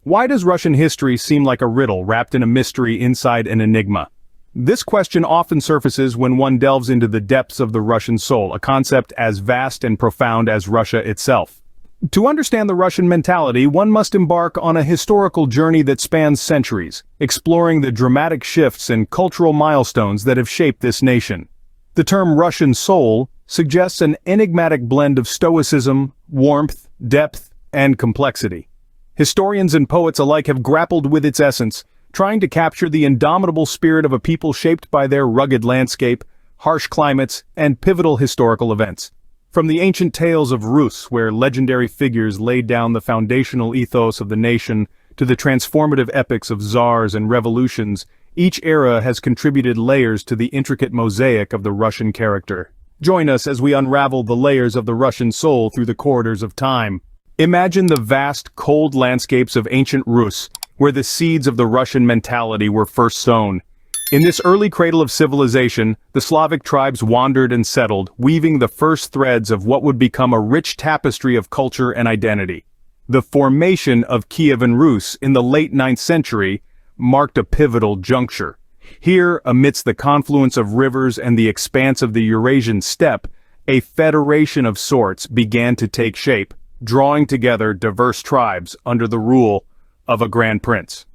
Why does Russian history seem like a riddle wrapped in a mystery inside an enigma? This question often surfaces when one delves into the depths of the Russian soul, a concept as vast and profound as Russia itself. To understand the Russian mentality, one must embark on a historical journey that spans centuries, exploring the dramatic shifts and cultural milestones that have shaped this nation. The term Russian soul suggests an enigmatic blend of stoicism, warmth, depth, and complexity. Historians and poets alike have grappled with its essence, trying to capture the indomitable spirit of a people shaped by their rugged landscape, harsh climates, and pivotal historical events. From the ancient tales of Rus, where legendary figures laid down the foundational ethos of the nation, to the transformative epics of czars and revolutions, each era has contributed layers to the intricate mosaic of the Russian character. Join us as we unravel the layers of the Russian soul through the corridors of time. Imagine the vast, cold landscapes of ancient Rus, where the seeds of the Russian mentality were first sown. In this early cradle of civilization, the Slavic tribes wandered and settled, weaving the first threads of what would become a rich tapestry of culture and identity. The formation of Kievan Rus in the late 9th century marked a pivotal juncture. Here, amidst the confluence of rivers and the expanse of the Eurasian steppe, a federation of sorts began to take shape, drawing together diverse tribes under the rule of a grand prince.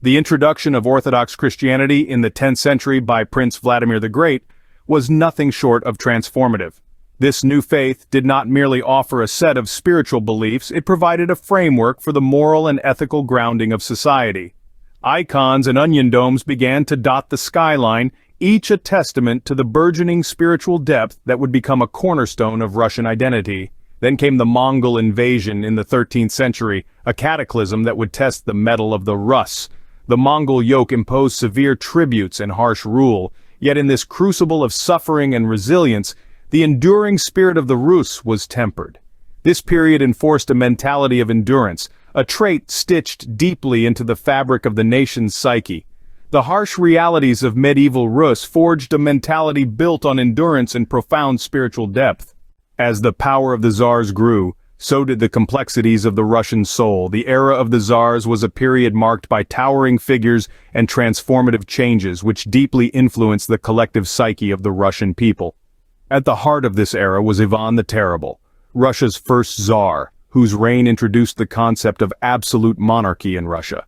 The introduction of Orthodox Christianity in the 10th century by Prince Vladimir the Great was nothing short of transformative. This new faith did not merely offer a set of spiritual beliefs, it provided a framework for the moral and ethical grounding of society. Icons and onion domes began to dot the skyline, each a testament to the burgeoning spiritual depth that would become a cornerstone of Russian identity. Then came the Mongol invasion in the 13th century, a cataclysm that would test the mettle of the Rus. The Mongol yoke imposed severe tributes and harsh rule, yet in this crucible of suffering and resilience, the enduring spirit of the Rus was tempered. This period enforced a mentality of endurance, a trait stitched deeply into the fabric of the nation's psyche. The harsh realities of medieval Rus forged a mentality built on endurance and profound spiritual depth. As the power of the Tsars grew, so did the complexities of the Russian soul. The era of the Tsars was a period marked by towering figures and transformative changes which deeply influenced the collective psyche of the Russian people. At the heart of this era was Ivan the Terrible, Russia's first Tsar, whose reign introduced the concept of absolute monarchy in Russia.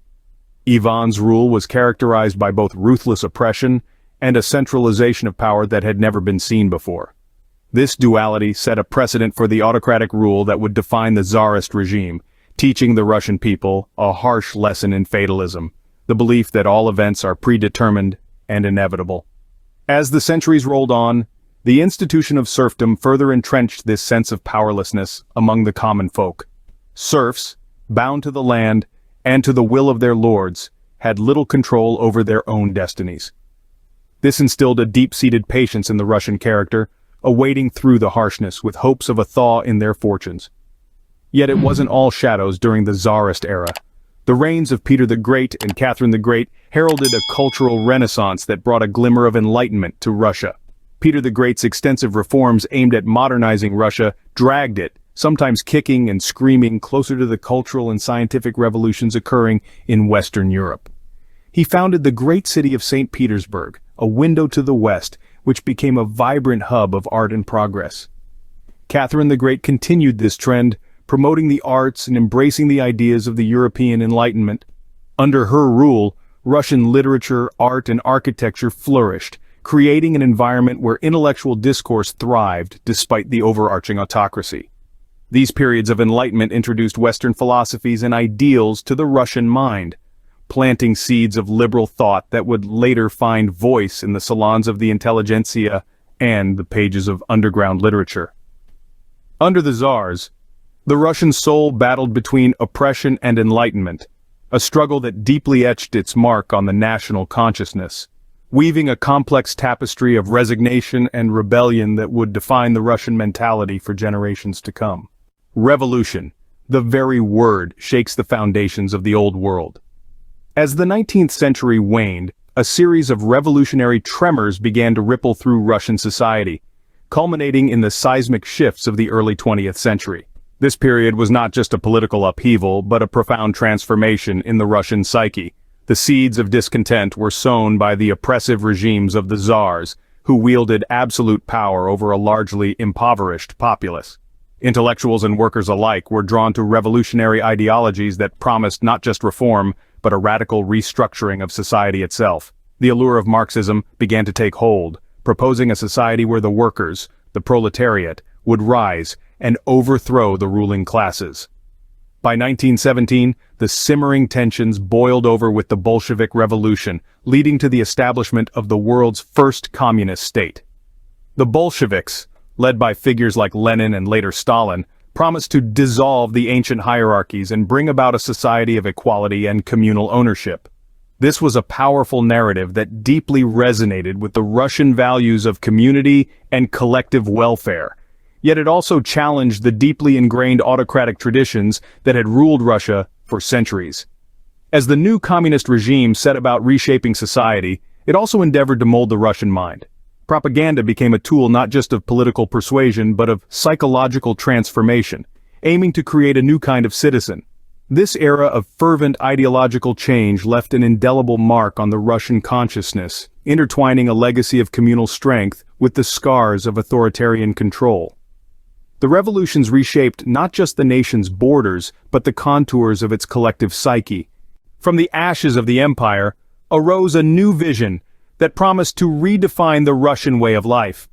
Ivan's rule was characterized by both ruthless oppression and a centralization of power that had never been seen before. This duality set a precedent for the autocratic rule that would define the Tsarist regime, teaching the Russian people a harsh lesson in fatalism, the belief that all events are predetermined and inevitable. As the centuries rolled on, the institution of serfdom further entrenched this sense of powerlessness among the common folk. Serfs, bound to the land and to the will of their lords, had little control over their own destinies. This instilled a deep-seated patience in the Russian character, awaiting through the harshness with hopes of a thaw in their fortunes. Yet it wasn't all shadows during the Tsarist era. The reigns of Peter the Great and Catherine the Great heralded a cultural renaissance that brought a glimmer of enlightenment to Russia. Peter the Great's extensive reforms aimed at modernizing Russia dragged it, sometimes kicking and screaming, closer to the cultural and scientific revolutions occurring in Western Europe. He founded the great city of St. Petersburg, a window to the West, which became a vibrant hub of art and progress. Catherine the Great continued this trend, promoting the arts and embracing the ideas of the European Enlightenment. Under her rule, Russian literature, art, and architecture flourished, creating an environment where intellectual discourse thrived despite the overarching autocracy. These periods of enlightenment introduced Western philosophies and ideals to the Russian mind, planting seeds of liberal thought that would later find voice in the salons of the intelligentsia and the pages of underground literature. Under the Tsars, the Russian soul battled between oppression and enlightenment, a struggle that deeply etched its mark on the national consciousness, weaving a complex tapestry of resignation and rebellion that would define the Russian mentality for generations to come. Revolution, the very word, shakes the foundations of the old world. As the 19th century waned, a series of revolutionary tremors began to ripple through Russian society, culminating in the seismic shifts of the early 20th century. This period was not just a political upheaval, but a profound transformation in the Russian psyche. The seeds of discontent were sown by the oppressive regimes of the Tsars, who wielded absolute power over a largely impoverished populace. Intellectuals and workers alike were drawn to revolutionary ideologies that promised not just reform, but a radical restructuring of society itself. The allure of Marxism began to take hold, proposing a society where the workers, the proletariat, would rise and overthrow the ruling classes. By 1917, the simmering tensions boiled over with the Bolshevik Revolution, leading to the establishment of the world's first communist state. The Bolsheviks, led by figures like Lenin and later Stalin, promised to dissolve the ancient hierarchies and bring about a society of equality and communal ownership. This was a powerful narrative that deeply resonated with the Russian values of community and collective welfare. Yet it also challenged the deeply ingrained autocratic traditions that had ruled Russia for centuries. As the new communist regime set about reshaping society, it also endeavored to mold the Russian mind. Propaganda became a tool not just of political persuasion but of psychological transformation, aiming to create a new kind of citizen. This era of fervent ideological change left an indelible mark on the Russian consciousness, intertwining a legacy of communal strength with the scars of authoritarian control. The revolutions reshaped not just the nation's borders, but the contours of its collective psyche. From the ashes of the empire arose a new vision that promised to redefine the Russian way of life.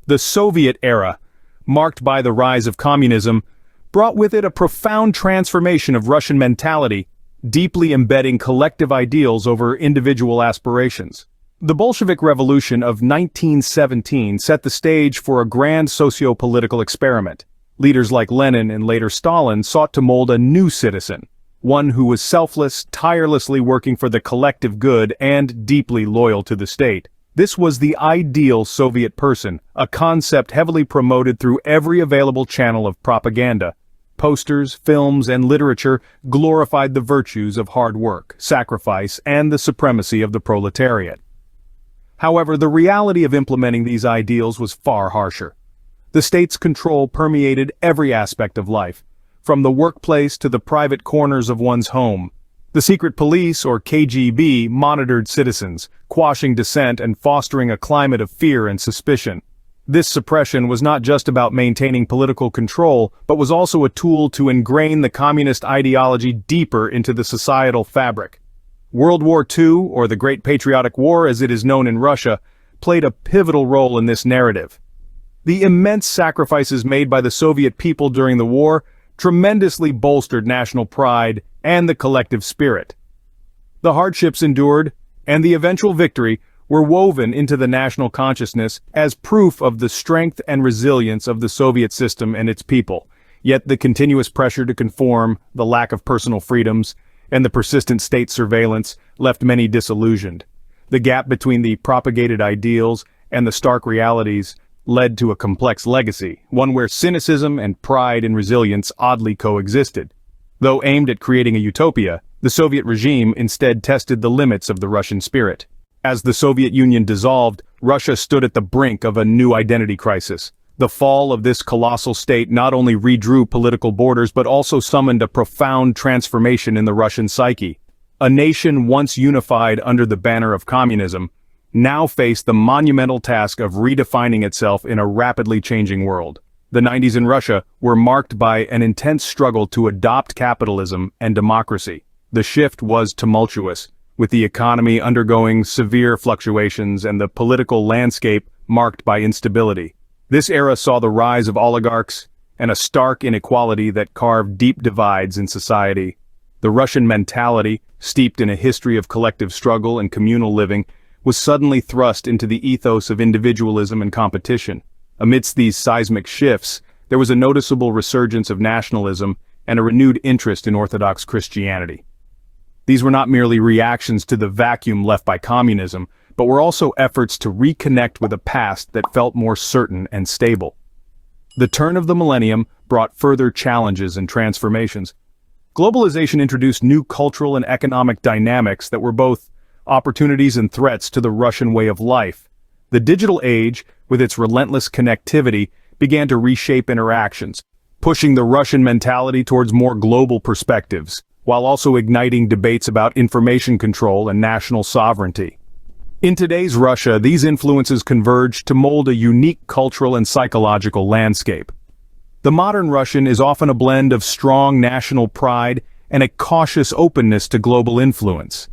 The Soviet era, marked by the rise of communism, brought with it a profound transformation of Russian mentality, deeply embedding collective ideals over individual aspirations. The Bolshevik Revolution of 1917 set the stage for a grand socio-political experiment. Leaders like Lenin and later Stalin sought to mold a new citizen, one who was selfless, tirelessly working for the collective good, and deeply loyal to the state. This was the ideal Soviet person, a concept heavily promoted through every available channel of propaganda. Posters, films, and literature glorified the virtues of hard work, sacrifice, and the supremacy of the proletariat. However, the reality of implementing these ideals was far harsher. The state's control permeated every aspect of life, from the workplace to the private corners of one's home. The secret police, or KGB, monitored citizens, quashing dissent and fostering a climate of fear and suspicion. This suppression was not just about maintaining political control, but was also a tool to ingrain the communist ideology deeper into the societal fabric. World War II, or the Great Patriotic War as it is known in Russia, played a pivotal role in this narrative. The immense sacrifices made by the Soviet people during the war tremendously bolstered national pride and the collective spirit. The hardships endured, and the eventual victory, were woven into the national consciousness as proof of the strength and resilience of the Soviet system and its people. Yet the continuous pressure to conform, the lack of personal freedoms, and the persistent state surveillance left many disillusioned. The gap between the propagated ideals and the stark realities led to a complex legacy, one where cynicism and pride and resilience oddly coexisted. Though aimed at creating a utopia, the Soviet regime instead tested the limits of the Russian spirit. As the Soviet Union dissolved, Russia stood at the brink of a new identity crisis. The fall of this colossal state not only redrew political borders but also summoned a profound transformation in the Russian psyche. A nation once unified under the banner of communism now faced the monumental task of redefining itself in a rapidly changing world. The 90s in Russia were marked by an intense struggle to adopt capitalism and democracy. The shift was tumultuous, with the economy undergoing severe fluctuations and the political landscape marked by instability. This era saw the rise of oligarchs and a stark inequality that carved deep divides in society. The Russian mentality, steeped in a history of collective struggle and communal living, was suddenly thrust into the ethos of individualism and competition. Amidst these seismic shifts, there was a noticeable resurgence of nationalism and a renewed interest in Orthodox Christianity. These were not merely reactions to the vacuum left by communism, but were also efforts to reconnect with a past that felt more certain and stable. The turn of the millennium brought further challenges and transformations. Globalization introduced new cultural and economic dynamics that were both opportunities and threats to the Russian way of life. The digital age, with its relentless connectivity, began to reshape interactions, pushing the Russian mentality towards more global perspectives, while also igniting debates about information control and national sovereignty. In today's Russia, these influences converge to mold a unique cultural and psychological landscape. The modern Russian is often a blend of strong national pride and a cautious openness to global influence.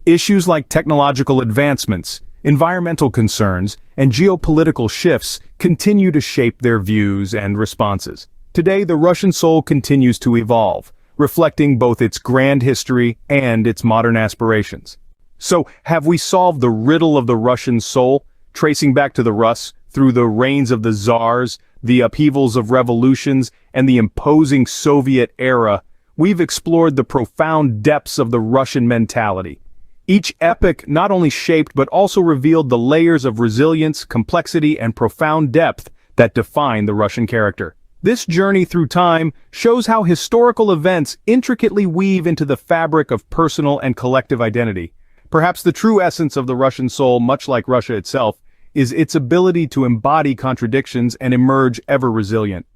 Issues like technological advancements, environmental concerns, and geopolitical shifts continue to shape their views and responses. Today, the Russian soul continues to evolve, reflecting both its grand history and its modern aspirations. So, have we solved the riddle of the Russian soul, tracing back to the Rus, through the reigns of the Tsars, the upheavals of revolutions, and the imposing Soviet era? We've explored the profound depths of the Russian mentality. Each epoch not only shaped but also revealed the layers of resilience, complexity, and profound depth that define the Russian character. This journey through time shows how historical events intricately weave into the fabric of personal and collective identity. Perhaps the true essence of the Russian soul, much like Russia itself, is its ability to embody contradictions and emerge ever resilient.